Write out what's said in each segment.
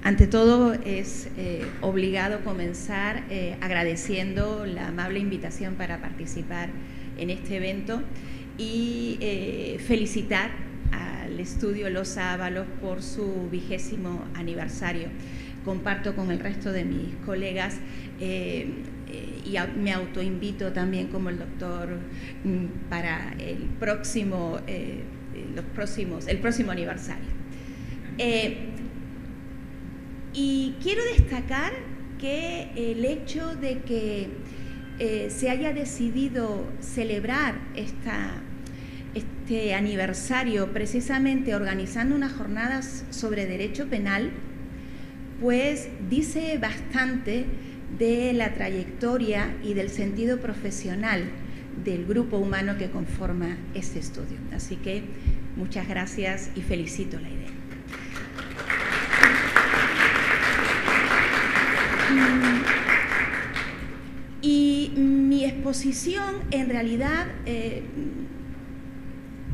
Ante todo, es obligado comenzar agradeciendo la amable invitación para participar en este evento y felicitar al Estudio Los Ábalos por su 20º aniversario. Comparto con el resto de mis colegas y me autoinvito también como el doctor para el próximo aniversario. Y quiero destacar que el hecho de que se haya decidido celebrar este aniversario precisamente organizando unas jornadas sobre derecho penal, pues dice bastante de la trayectoria y del sentido profesional del grupo humano que conforma este estudio. Así que muchas gracias y felicito la idea. Y mi exposición en realidad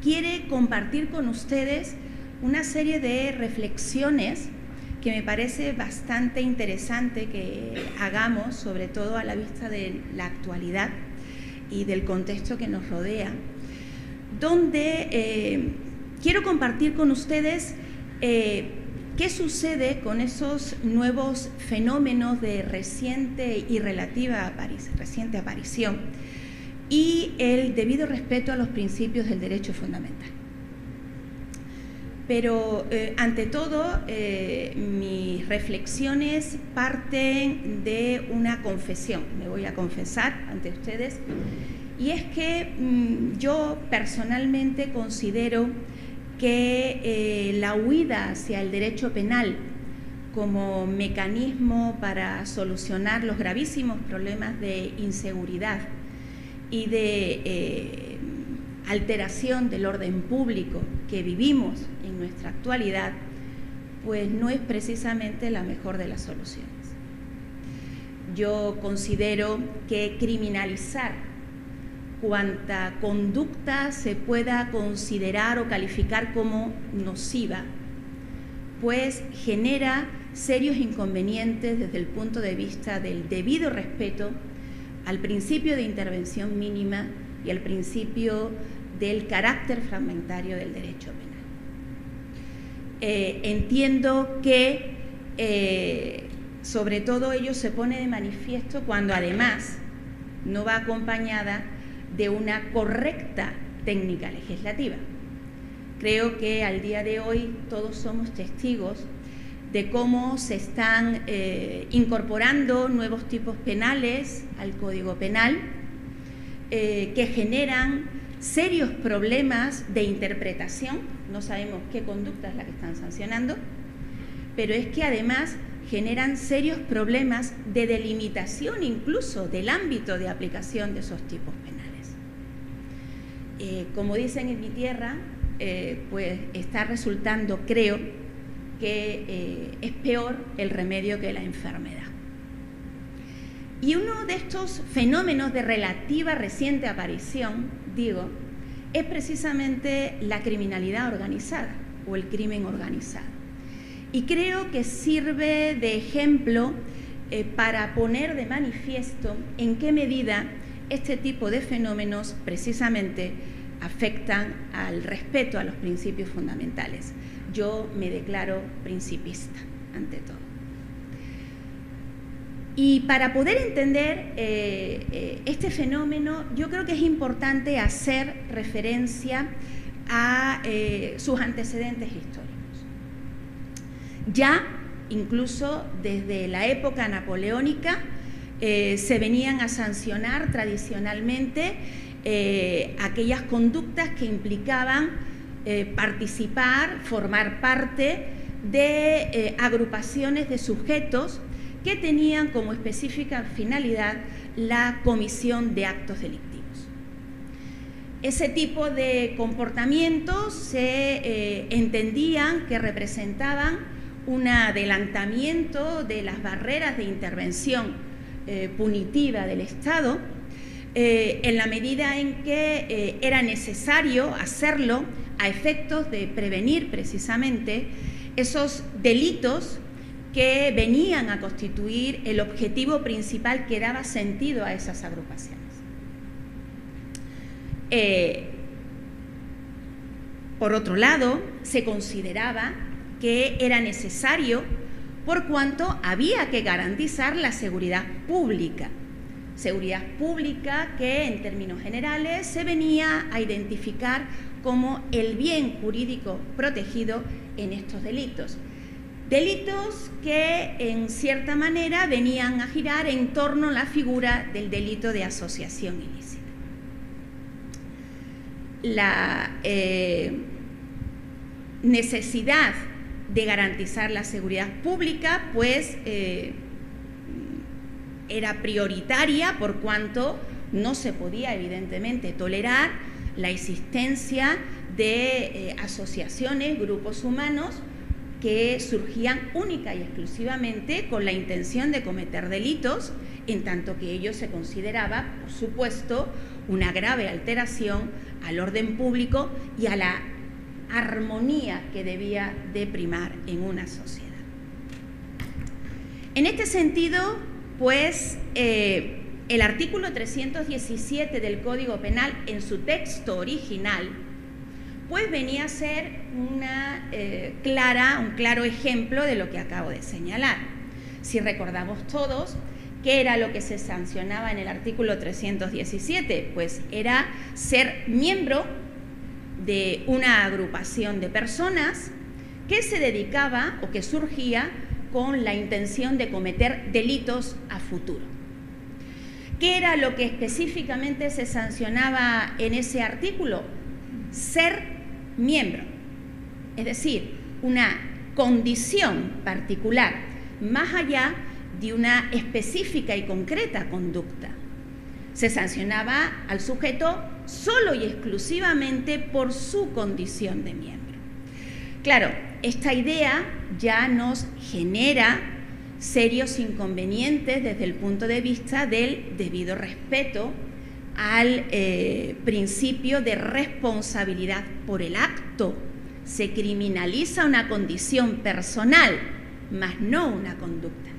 quiere compartir con ustedes una serie de reflexiones que me parece bastante interesante que hagamos, sobre todo a la vista de la actualidad y del contexto que nos rodea, donde quiero compartir con ustedes qué sucede con esos nuevos fenómenos de reciente y relativa reciente aparición y el debido respeto a los principios del derecho fundamental. Pero ante todo, mis reflexiones parten de una confesión. Me voy a confesar ante ustedes, y es que yo personalmente considero que la huida hacia el derecho penal como mecanismo para solucionar los gravísimos problemas de inseguridad y de alteración del orden público que vivimos en nuestra actualidad, pues no es precisamente la mejor de las soluciones. Yo considero que criminalizar cuanta conducta se pueda considerar o calificar como nociva, pues genera serios inconvenientes desde el punto de vista del debido respeto al principio de intervención mínima y al principio del carácter fragmentario del derecho penal. Entiendo que sobre todo ello se pone de manifiesto cuando además no va acompañada de una correcta técnica legislativa. Creo que al día de hoy todos somos testigos de cómo se están incorporando nuevos tipos penales al Código Penal que generan serios problemas de interpretación. No sabemos qué conducta es la que están sancionando, pero es que además generan serios problemas de delimitación incluso del ámbito de aplicación de esos tipos penales. Como dicen en mi tierra, pues está resultando, creo, que es peor el remedio que la enfermedad. Y uno de estos fenómenos de relativa reciente aparición, digo, es precisamente la criminalidad organizada o el crimen organizado. Y creo que sirve de ejemplo para poner de manifiesto en qué medida este tipo de fenómenos precisamente afectan al respeto a los principios fundamentales. Yo me declaro principista, ante todo. Y para poder entender este fenómeno, yo creo que es importante hacer referencia a sus antecedentes históricos. Ya, incluso desde la época napoleónica, se venían a sancionar tradicionalmente aquellas conductas que implicaban participar, formar parte de agrupaciones de sujetos que tenían como específica finalidad la comisión de actos delictivos. Ese tipo de comportamientos se entendían que representaban un adelantamiento de las barreras de intervención punitiva del Estado, en la medida en que era necesario hacerlo a efectos de prevenir precisamente esos delitos que venían a constituir el objetivo principal que daba sentido a esas agrupaciones. Por otro lado, se consideraba que era necesario por cuanto había que garantizar la seguridad pública que en términos generales se venía a identificar como el bien jurídico protegido en estos delitos. Delitos que en cierta manera venían a girar en torno a la figura del delito de asociación ilícita. La necesidad de garantizar la seguridad pública, pues, era prioritaria por cuanto no se podía evidentemente tolerar la existencia de asociaciones, grupos humanos que surgían única y exclusivamente con la intención de cometer delitos, en tanto que ello se consideraba, por supuesto, una grave alteración al orden público y a la armonía que debía de primar en una sociedad. En este sentido, pues, el artículo 317 del Código Penal, en su texto original, pues venía a ser un claro ejemplo de lo que acabo de señalar. Si recordamos todos, ¿qué era lo que se sancionaba en el artículo 317? Pues era ser miembro de una agrupación de personas que se dedicaba o que surgía con la intención de cometer delitos a futuro. ¿Qué era lo que específicamente se sancionaba en ese artículo? Ser miembro, es decir, una condición particular, más allá de una específica y concreta conducta. Se sancionaba al sujeto solo y exclusivamente por su condición de miembro. Claro, esta idea ya nos genera serios inconvenientes desde el punto de vista del debido respeto al principio de responsabilidad por el acto. Se criminaliza una condición personal, mas no una conducta.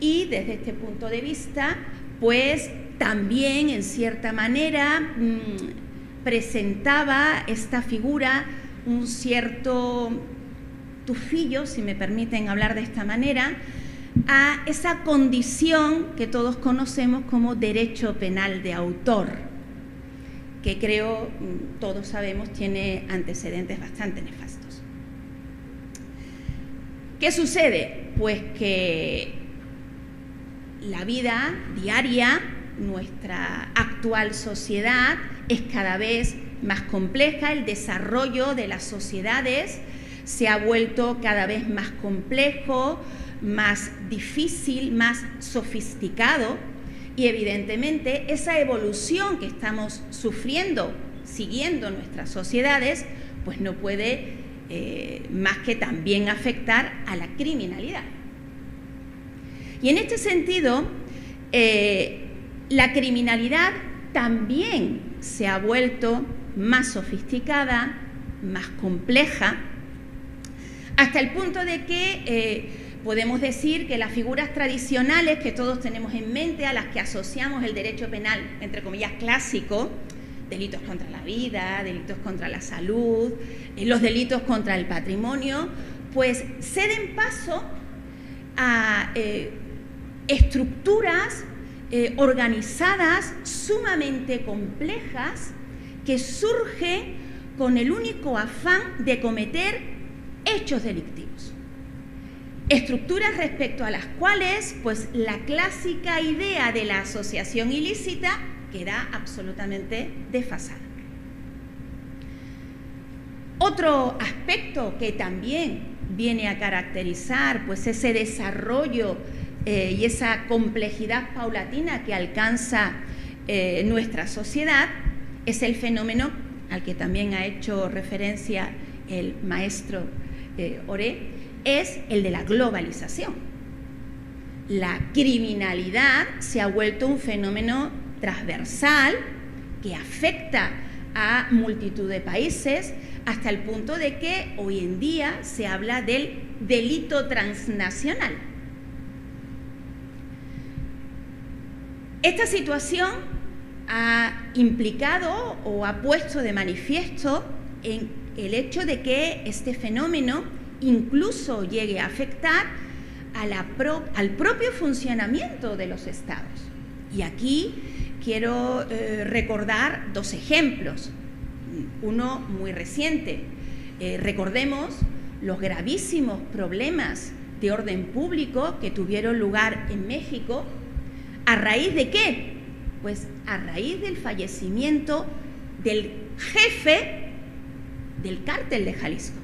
Y desde este punto de vista, pues también en cierta manera presentaba esta figura un cierto tufillo, si me permiten hablar de esta manera, a esa condición que todos conocemos como derecho penal de autor, que creo todos sabemos tiene antecedentes bastante nefastos. ¿Qué sucede? Pues que la vida diaria, nuestra actual sociedad, es cada vez más compleja, el desarrollo de las sociedades se ha vuelto cada vez más complejo, más difícil, más sofisticado, y evidentemente esa evolución que estamos sufriendo, siguiendo nuestras sociedades, pues no puede más que también afectar a la criminalidad. Y en este sentido, la criminalidad también se ha vuelto más sofisticada, más compleja, hasta el punto de que podemos decir que las figuras tradicionales que todos tenemos en mente, a las que asociamos el derecho penal, entre comillas, clásico, delitos contra la vida, delitos contra la salud, los delitos contra el patrimonio, pues ceden paso a estructuras organizadas, sumamente complejas, que surgen con el único afán de cometer hechos delictivos. Estructuras respecto a las cuales, pues, la clásica idea de la asociación ilícita queda absolutamente desfasada. Otro aspecto que también viene a caracterizar, pues, ese desarrollo y esa complejidad paulatina que alcanza nuestra sociedad es el fenómeno al que también ha hecho referencia el maestro Oré, es el de la globalización. La criminalidad se ha vuelto un fenómeno transversal que afecta a multitud de países, hasta el punto de que hoy en día se habla del delito transnacional. Esta situación ha implicado o ha puesto de manifiesto en el hecho de que este fenómeno incluso llegue a afectar al propio funcionamiento de los estados. Y aquí quiero recordar dos ejemplos, uno muy reciente. Recordemos los gravísimos problemas de orden público que tuvieron lugar en México. ¿A raíz de qué? Pues a raíz del fallecimiento del jefe del cártel de Jalisco.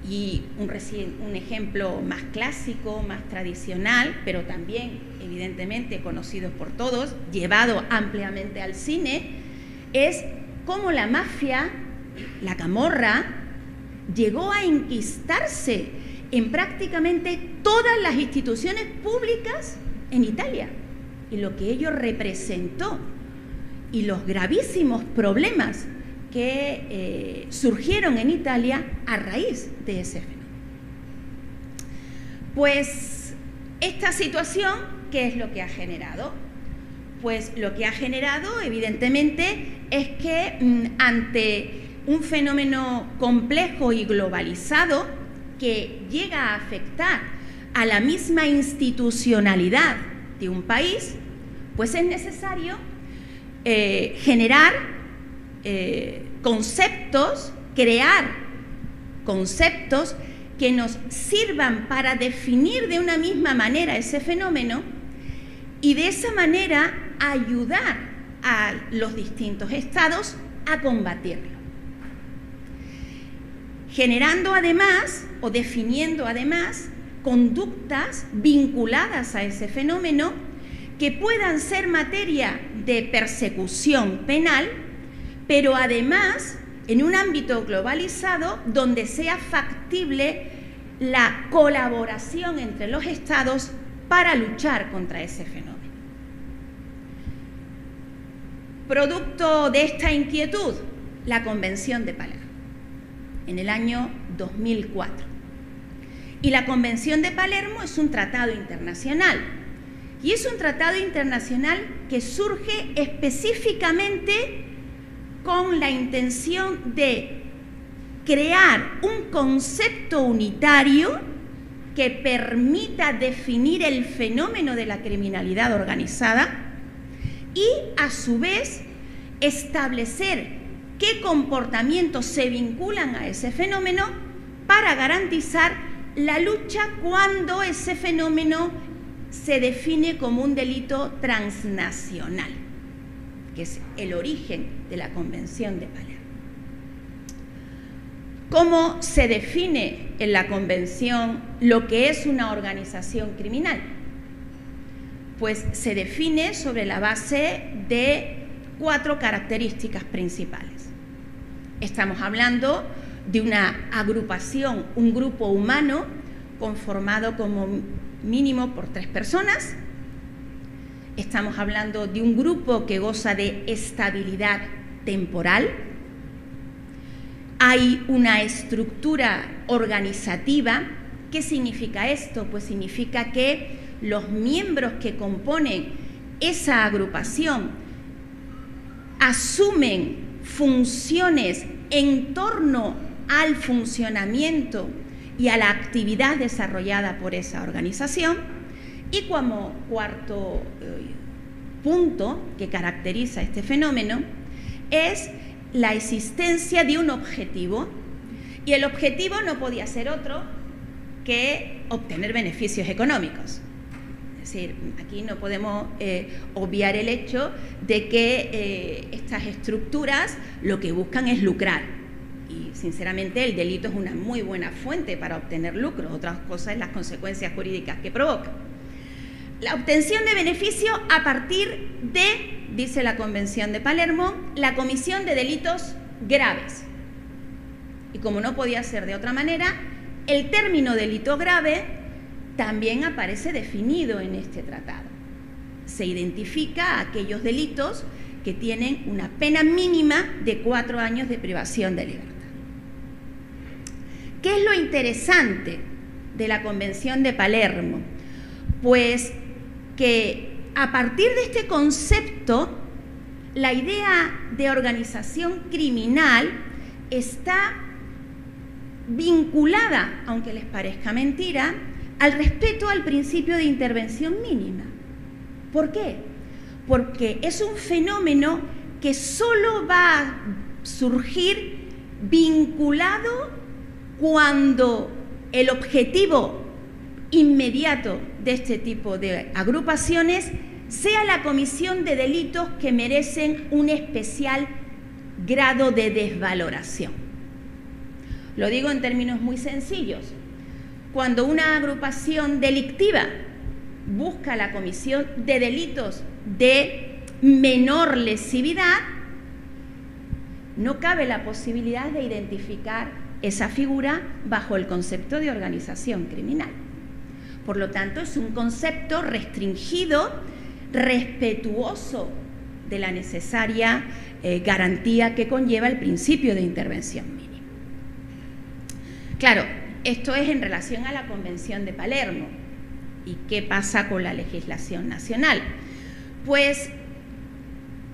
Y un ejemplo más clásico, más tradicional, pero también evidentemente conocido por todos, llevado ampliamente al cine, es cómo la mafia, la camorra, llegó a enquistarse en prácticamente todas las instituciones públicas en Italia, y lo que ello representó y los gravísimos problemas que surgieron en Italia a raíz de ese fenómeno. Pues esta situación, ¿qué es lo que ha generado? Pues lo que ha generado, evidentemente, es que ante un fenómeno complejo y globalizado que llega a afectar a la misma institucionalidad de un país, pues es necesario generar conceptos, crear conceptos que nos sirvan para definir de una misma manera ese fenómeno y de esa manera ayudar a los distintos estados a combatirlo. Generando además o definiendo además conductas vinculadas a ese fenómeno que puedan ser materia de persecución penal, pero además en un ámbito globalizado donde sea factible la colaboración entre los estados para luchar contra ese fenómeno. Producto de esta inquietud, la Convención de Palermo, en el año 2004. Y la Convención de Palermo es un tratado internacional, y es un tratado internacional que surge específicamente con la intención de crear un concepto unitario que permita definir el fenómeno de la criminalidad organizada y, a su vez, establecer qué comportamientos se vinculan a ese fenómeno para garantizar la lucha cuando ese fenómeno se define como un delito transnacional, que es el origen de la Convención de Palermo. ¿Cómo se define en la Convención lo que es una organización criminal? Pues se define sobre la base de 4 características principales. Estamos hablando de una agrupación, un grupo humano conformado como mínimo por 3 personas. Estamos hablando de un grupo que goza de estabilidad temporal. Hay una estructura organizativa. ¿Qué significa esto? Pues significa que los miembros que componen esa agrupación asumen funciones en torno al funcionamiento y a la actividad desarrollada por esa organización. Y como cuarto punto que caracteriza este fenómeno es la existencia de un objetivo, y el objetivo no podía ser otro que obtener beneficios económicos. Es decir, aquí no podemos obviar el hecho de que estas estructuras lo que buscan es lucrar. Y sinceramente el delito es una muy buena fuente para obtener lucro. Otra cosa es las consecuencias jurídicas que provoca. La obtención de beneficio a partir de, dice la Convención de Palermo, la comisión de delitos graves. Y como no podía ser de otra manera, el término delito grave también aparece definido en este tratado. Se identifica aquellos delitos que tienen una pena mínima de 4 años de privación de libertad. ¿Qué es lo interesante de la Convención de Palermo? Pues que a partir de este concepto, la idea de organización criminal está vinculada, aunque les parezca mentira, al respeto al principio de intervención mínima. ¿Por qué? Porque es un fenómeno que solo va a surgir vinculado cuando el objetivo inmediato de este tipo de agrupaciones sea la comisión de delitos que merecen un especial grado de desvaloración. Lo digo en términos muy sencillos. Cuando una agrupación delictiva busca la comisión de delitos de menor lesividad, no cabe la posibilidad de identificar esa figura bajo el concepto de organización criminal. Por lo tanto, es un concepto restringido, respetuoso de la necesaria garantía que conlleva el principio de intervención mínima. Claro, esto es en relación a la Convención de Palermo. ¿Y qué pasa con la legislación nacional? Pues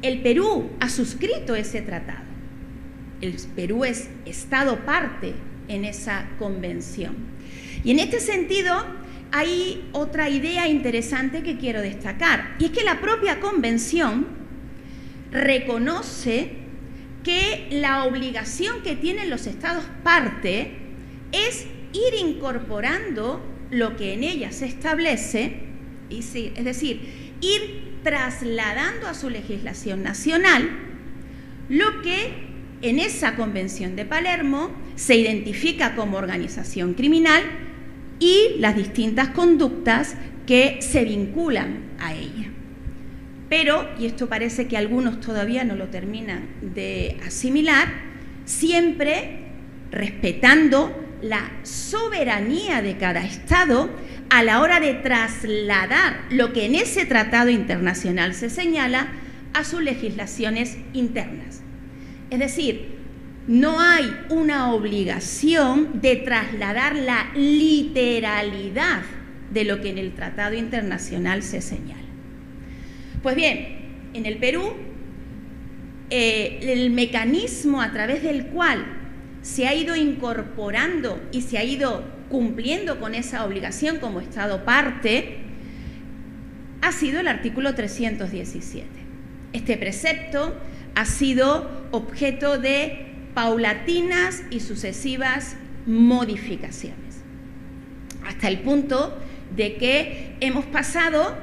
el Perú ha suscrito ese tratado. El Perú es Estado parte en esa convención. Y en este sentido hay otra idea interesante que quiero destacar, y es que la propia convención reconoce que la obligación que tienen los Estados parte es ir incorporando lo que en ella se establece, es decir, ir trasladando a su legislación nacional lo que en esa Convención de Palermo se identifica como organización criminal y las distintas conductas que se vinculan a ella. Pero, y esto parece que algunos todavía no lo terminan de asimilar, siempre respetando la soberanía de cada Estado a la hora de trasladar lo que en ese tratado internacional se señala a sus legislaciones internas. Es decir, no hay una obligación de trasladar la literalidad de lo que en el tratado internacional se señala. Pues bien, en el Perú, el mecanismo a través del cual se ha ido incorporando y se ha ido cumpliendo con esa obligación como Estado parte ha sido el artículo 317. Este precepto ha sido objeto de paulatinas y sucesivas modificaciones, hasta el punto de que hemos pasado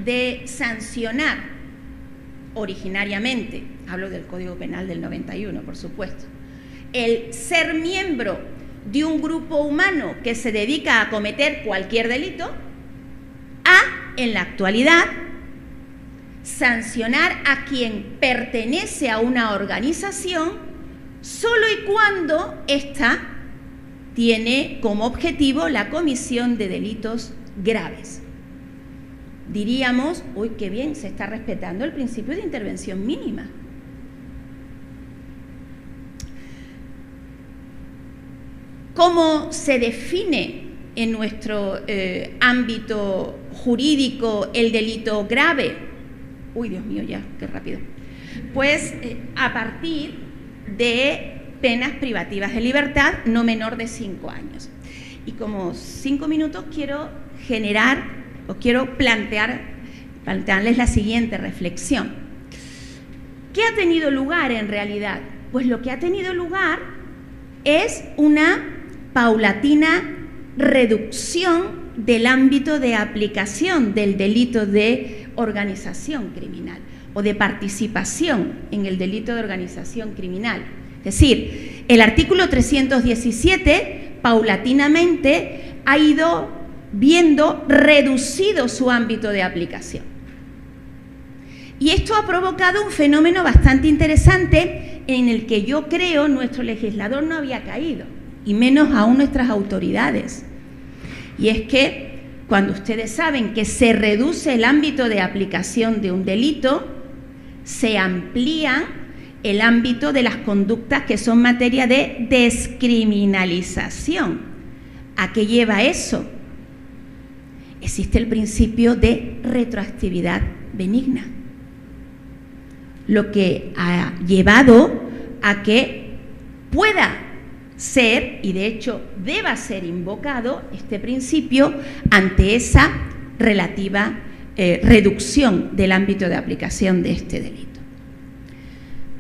de sancionar originariamente, hablo del Código Penal del 91, por supuesto, el ser miembro de un grupo humano que se dedica a cometer cualquier delito, a, en la actualidad, sancionar a quien pertenece a una organización solo y cuando ésta tiene como objetivo la comisión de delitos graves. Diríamos, uy, qué bien, se está respetando el principio de intervención mínima. ¿Cómo se define en nuestro ámbito jurídico el delito grave? Uy, Dios mío, ya, qué rápido. Pues a partir de penas privativas de libertad no menor de 5 años. Y como 5 minutos quiero plantearles la siguiente reflexión. ¿Qué ha tenido lugar en realidad? Pues lo que ha tenido lugar es una paulatina reducción del ámbito de aplicación del delito de organización criminal o de participación en el delito de organización criminal. Es decir, el artículo 317 paulatinamente ha ido viendo reducido su ámbito de aplicación. Y esto ha provocado un fenómeno bastante interesante en el que yo creo nuestro legislador no había caído, y menos aún nuestras autoridades. Y es que cuando ustedes saben que se reduce el ámbito de aplicación de un delito, se amplían el ámbito de las conductas que son materia de descriminalización. ¿A qué lleva eso? Existe el principio de retroactividad benigna, lo que ha llevado a que pueda ser, y de hecho deba ser invocado, este principio ante esa relativa reducción del ámbito de aplicación de este delito.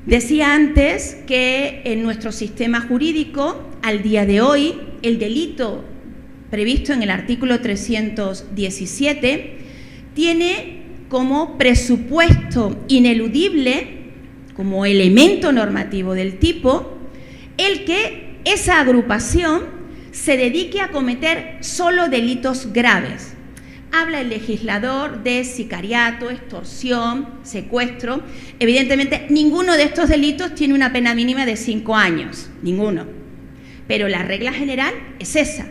Decía antes que en nuestro sistema jurídico, al día de hoy, el delito previsto en el artículo 317 tiene como presupuesto ineludible, como elemento normativo del tipo, el que esa agrupación se dedique a cometer solo delitos graves. Habla el legislador de sicariato, extorsión, secuestro. Evidentemente, ninguno de estos delitos tiene una pena mínima de 5 años, ninguno. Pero la regla general es esa.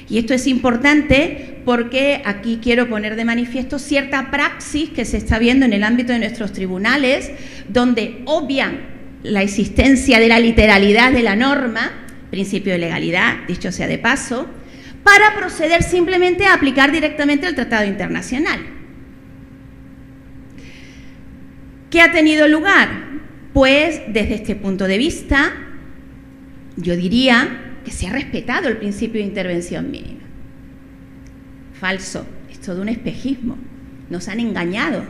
Y esto es importante porque aquí quiero poner de manifiesto cierta praxis que se está viendo en el ámbito de nuestros tribunales, donde obvian la existencia de la literalidad de la norma, principio de legalidad, dicho sea de paso, para proceder simplemente a aplicar directamente el Tratado Internacional. ¿Qué ha tenido lugar? Pues desde este punto de vista, yo diría que se ha respetado el principio de intervención mínima. Falso, es todo un espejismo, nos han engañado.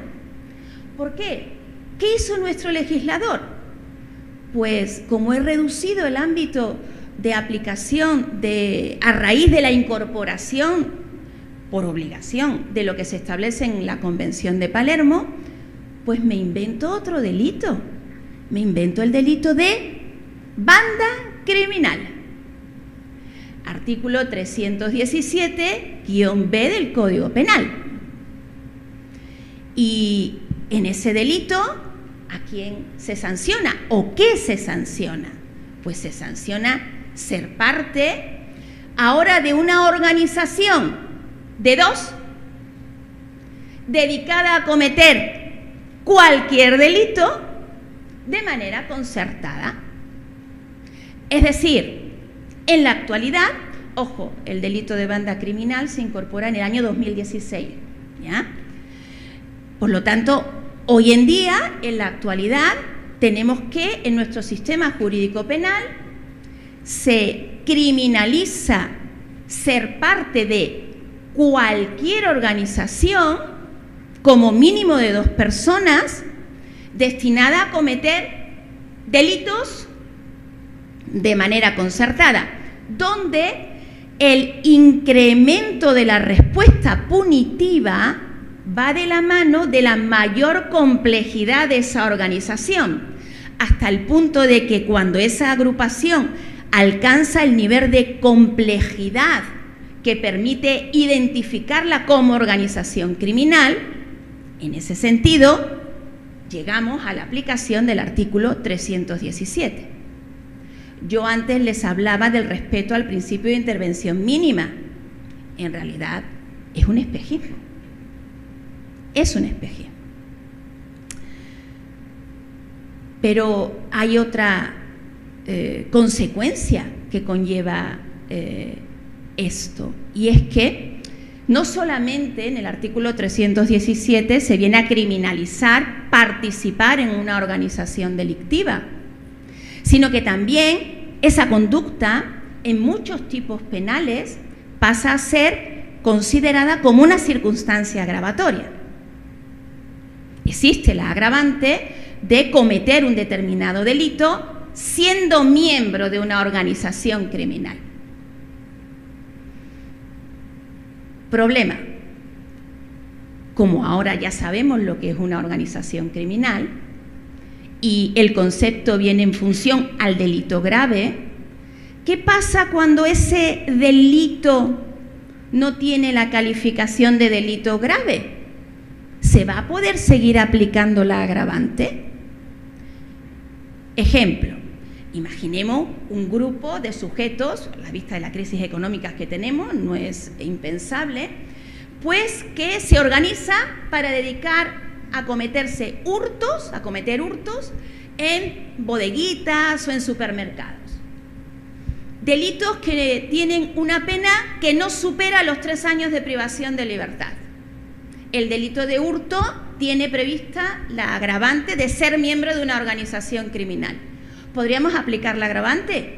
¿Por qué? ¿Qué hizo nuestro legislador? Pues como he reducido el ámbito de aplicación a raíz de la incorporación por obligación de lo que se establece en la Convención de Palermo, pues me invento otro delito. Me invento el delito de banda criminal. Artículo 317-B del Código Penal. Y en ese delito, ¿a quién se sanciona? ¿O qué se sanciona? Pues se sanciona ser parte ahora de una organización de 2 dedicada a cometer cualquier delito de manera concertada. Es decir, en la actualidad, ojo, el delito de banda criminal se incorpora en el año 2016, ¿ya? Por lo tanto, hoy en día, en la actualidad, tenemos que en nuestro sistema jurídico penal se criminaliza ser parte de cualquier organización, como mínimo de 2 personas, destinada a cometer delitos de manera concertada, donde el incremento de la respuesta punitiva va de la mano de la mayor complejidad de esa organización, hasta el punto de que cuando esa agrupación alcanza el nivel de complejidad que permite identificarla como organización criminal, en ese sentido, llegamos a la aplicación del artículo 317. Yo antes les hablaba del respeto al principio de intervención mínima. En realidad, es un espejismo. Es un espejismo. Pero hay otra consecuencia que conlleva esto, y es que no solamente en el artículo 317 se viene a criminalizar participar en una organización delictiva, sino que también esa conducta en muchos tipos penales pasa a ser considerada como una circunstancia agravatoria. Existe la agravante de cometer un determinado delito siendo miembro de una organización criminal. Problema. Como ahora ya sabemos lo que es una organización criminal y el concepto viene en función al delito grave, ¿qué pasa cuando ese delito no tiene la calificación de delito grave? ¿Se va a poder seguir aplicando la agravante? Ejemplo, imaginemos un grupo de sujetos, a la vista de la crisis económica que tenemos, no es impensable, pues que se organiza para dedicar a cometer hurtos en bodeguitas o en supermercados. Delitos que tienen una pena que no supera los 3 años de privación de libertad. El delito de hurto tiene prevista la agravante de ser miembro de una organización criminal. ¿Podríamos aplicar la agravante?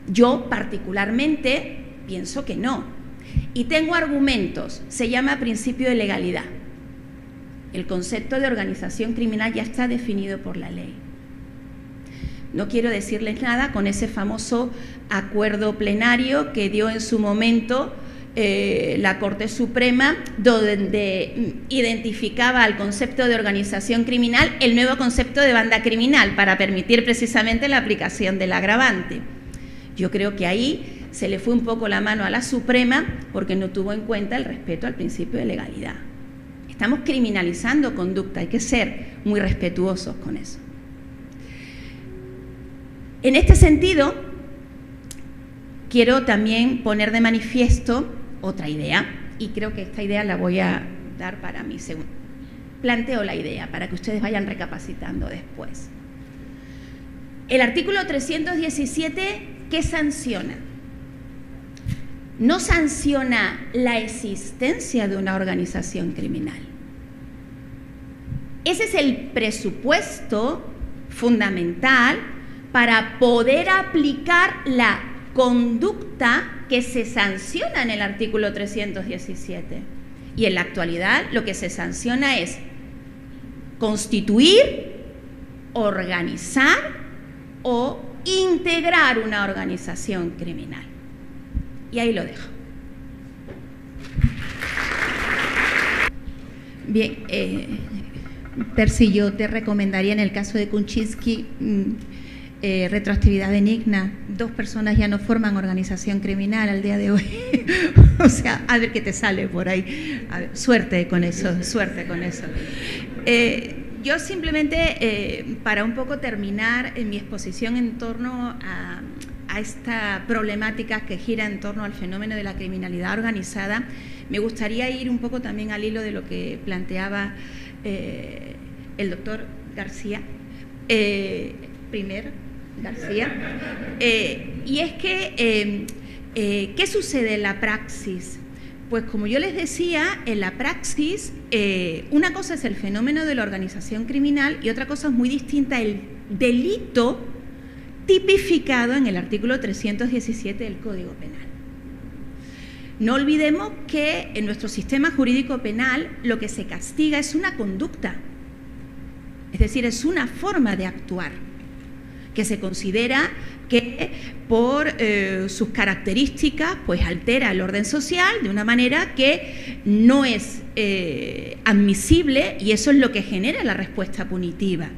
Yo particularmente pienso que no. Y tengo argumentos. Se llama principio de legalidad. El concepto de organización criminal ya está definido por la ley. No quiero decirles nada con ese famoso acuerdo plenario que dio en su momento la Corte Suprema, donde identificaba al concepto de organización criminal el nuevo concepto de banda criminal para permitir precisamente la aplicación del agravante. Yo creo que ahí se le fue un poco la mano a la Suprema porque no tuvo en cuenta el respeto al principio de legalidad. Estamos criminalizando conducta, hay que ser muy respetuosos con eso. En este sentido, quiero también poner de manifiesto otra idea, y creo que esta idea la voy a dar para mi segundo. Planteo la idea para que ustedes vayan recapacitando después. El artículo 317, ¿qué sanciona? No sanciona la existencia de una organización criminal. Ese es el presupuesto fundamental para poder aplicar la conducta que se sanciona en el artículo 317. Y en la actualidad lo que se sanciona es constituir, organizar o integrar una organización criminal. Y ahí lo dejo. Bien, Percy, yo te recomendaría en el caso de Kuczynski retroactividad benigna. 2 personas ya no forman organización criminal al día de hoy. O sea, a ver qué te sale por ahí. A ver, suerte con eso, suerte con eso. Yo simplemente, para un poco terminar mi exposición en torno a esta problemática que gira en torno al fenómeno de la criminalidad organizada, me gustaría ir un poco también al hilo de lo que planteaba el doctor García, y es que, ¿qué sucede en la praxis? Pues como yo les decía, en la praxis, una cosa es el fenómeno de la organización criminal y otra cosa es muy distinta, el delito tipificado en el artículo 317 del Código Penal. No olvidemos que en nuestro sistema jurídico penal lo que se castiga es una conducta, es decir, es una forma de actuar que se considera que por sus características pues altera el orden social de una manera que no es admisible, y eso es lo que genera la respuesta punitiva.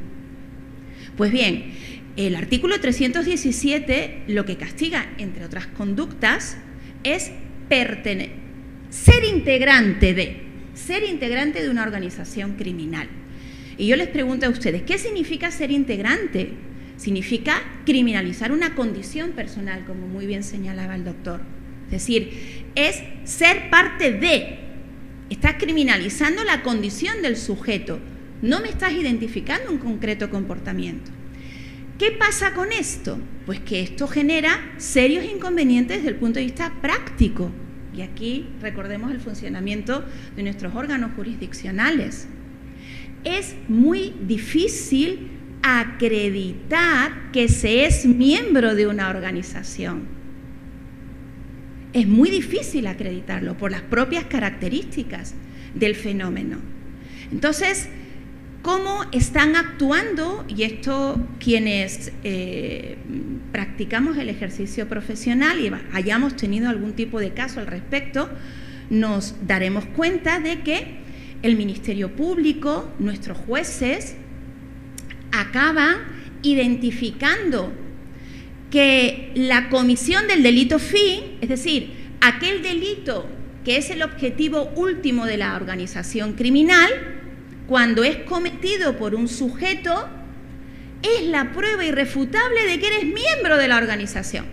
Pues bien, el artículo 317 lo que castiga, entre otras conductas, es ser integrante de una organización criminal. Y yo les pregunto a ustedes, ¿qué significa ser integrante? Significa criminalizar una condición personal, como muy bien señalaba el doctor. Es decir, es ser parte de. Estás criminalizando la condición del sujeto. No me estás identificando un concreto comportamiento. ¿Qué pasa con esto? Pues que esto genera serios inconvenientes desde el punto de vista práctico. Y aquí recordemos el funcionamiento de nuestros órganos jurisdiccionales. Es muy difícil acreditar que se es miembro de una organización. Es muy difícil acreditarlo por las propias características del fenómeno. Entonces, ¿cómo están actuando? Y esto quienes practicamos el ejercicio profesional y hayamos tenido algún tipo de caso al respecto, nos daremos cuenta de que el Ministerio Público, nuestros jueces, acaban identificando que la comisión del delito fin, es decir, aquel delito que es el objetivo último de la organización criminal, cuando es cometido por un sujeto, es la prueba irrefutable de que eres miembro de la organización.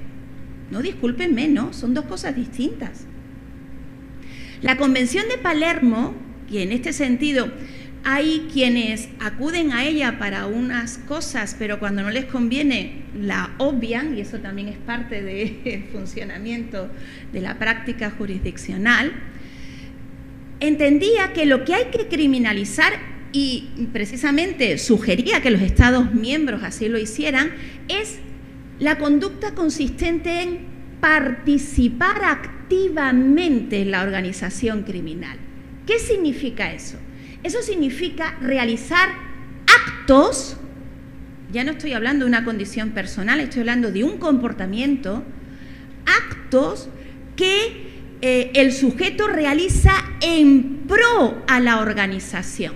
No, discúlpenme, no, son 2 cosas distintas. La Convención de Palermo, que en este sentido hay quienes acuden a ella para unas cosas, pero cuando no les conviene la obvian, y eso también es parte del funcionamiento de la práctica jurisdiccional, entendía que lo que hay que criminalizar, y precisamente sugería que los Estados miembros así lo hicieran, es la conducta consistente en participar activamente en la organización criminal. ¿Qué significa eso? Eso significa realizar actos, ya no estoy hablando de una condición personal, estoy hablando de un comportamiento, actos que el sujeto realiza en pro a la organización.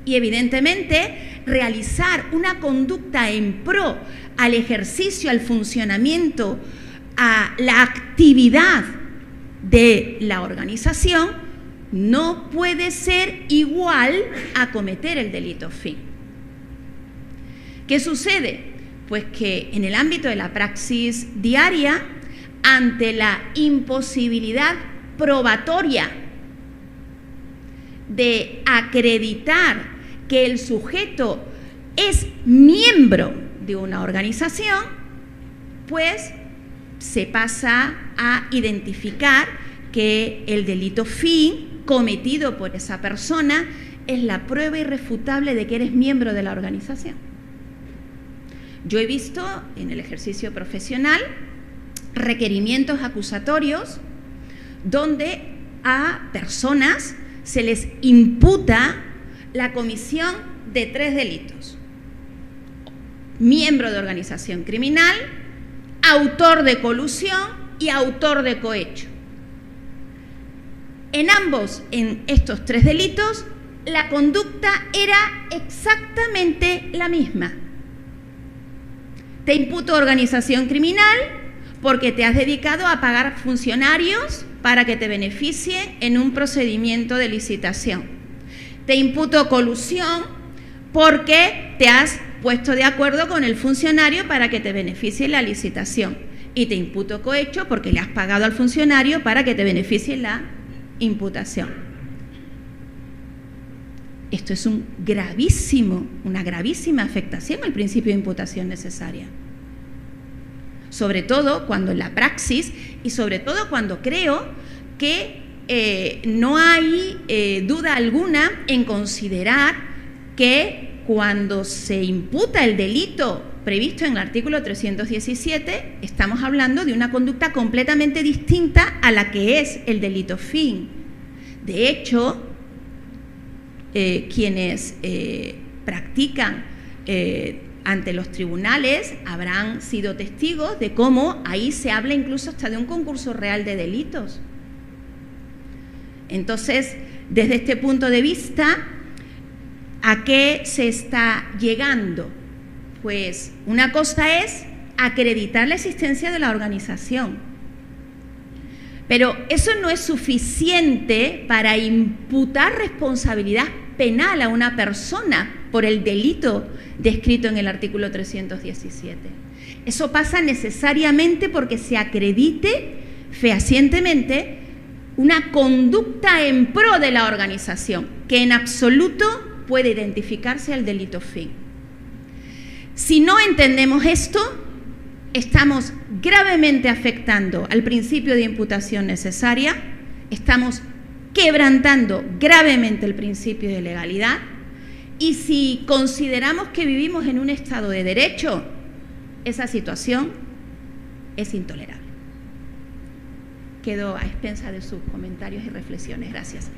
Y evidentemente realizar una conducta en pro al ejercicio, al funcionamiento, a la actividad de la organización no puede ser igual a cometer el delito fin. ¿Qué sucede? Pues que en el ámbito de la praxis diaria, ante la imposibilidad probatoria de acreditar que el sujeto es miembro de una organización, pues se pasa a identificar que el delito fin cometido por esa persona es la prueba irrefutable de que eres miembro de la organización. Yo he visto en el ejercicio profesional requerimientos acusatorios donde a personas se les imputa la comisión de 3 delitos: miembro de organización criminal, autor de colusión y autor de cohecho. En estos 3 delitos, la conducta era exactamente la misma. Te imputo organización criminal porque te has dedicado a pagar funcionarios para que te beneficie en un procedimiento de licitación. Te imputo colusión porque te has puesto de acuerdo con el funcionario para que te beneficie en la licitación. Y te imputo cohecho porque le has pagado al funcionario para que te beneficie en la imputación. Esto es una gravísima afectación al principio de imputación necesaria. Sobre todo cuando en la praxis y sobre todo cuando creo que no hay duda alguna en considerar que cuando se imputa el delito previsto en el artículo 317, estamos hablando de una conducta completamente distinta a la que es el delito fin. De hecho, quienes practican ante los tribunales habrán sido testigos de cómo ahí se habla incluso hasta de un concurso real de delitos. Entonces, desde este punto de vista, ¿a qué se está llegando? Pues una cosa es acreditar la existencia de la organización, pero eso no es suficiente para imputar responsabilidad penal a una persona por el delito descrito en el artículo 317. Eso pasa necesariamente porque se acredite fehacientemente una conducta en pro de la organización, que en absoluto puede identificarse al delito fin. Si no entendemos esto, estamos gravemente afectando al principio de imputación necesaria, estamos quebrantando gravemente el principio de legalidad, y si consideramos que vivimos en un Estado de Derecho, esa situación es intolerable. Quedo a expensas de sus comentarios y reflexiones. Gracias.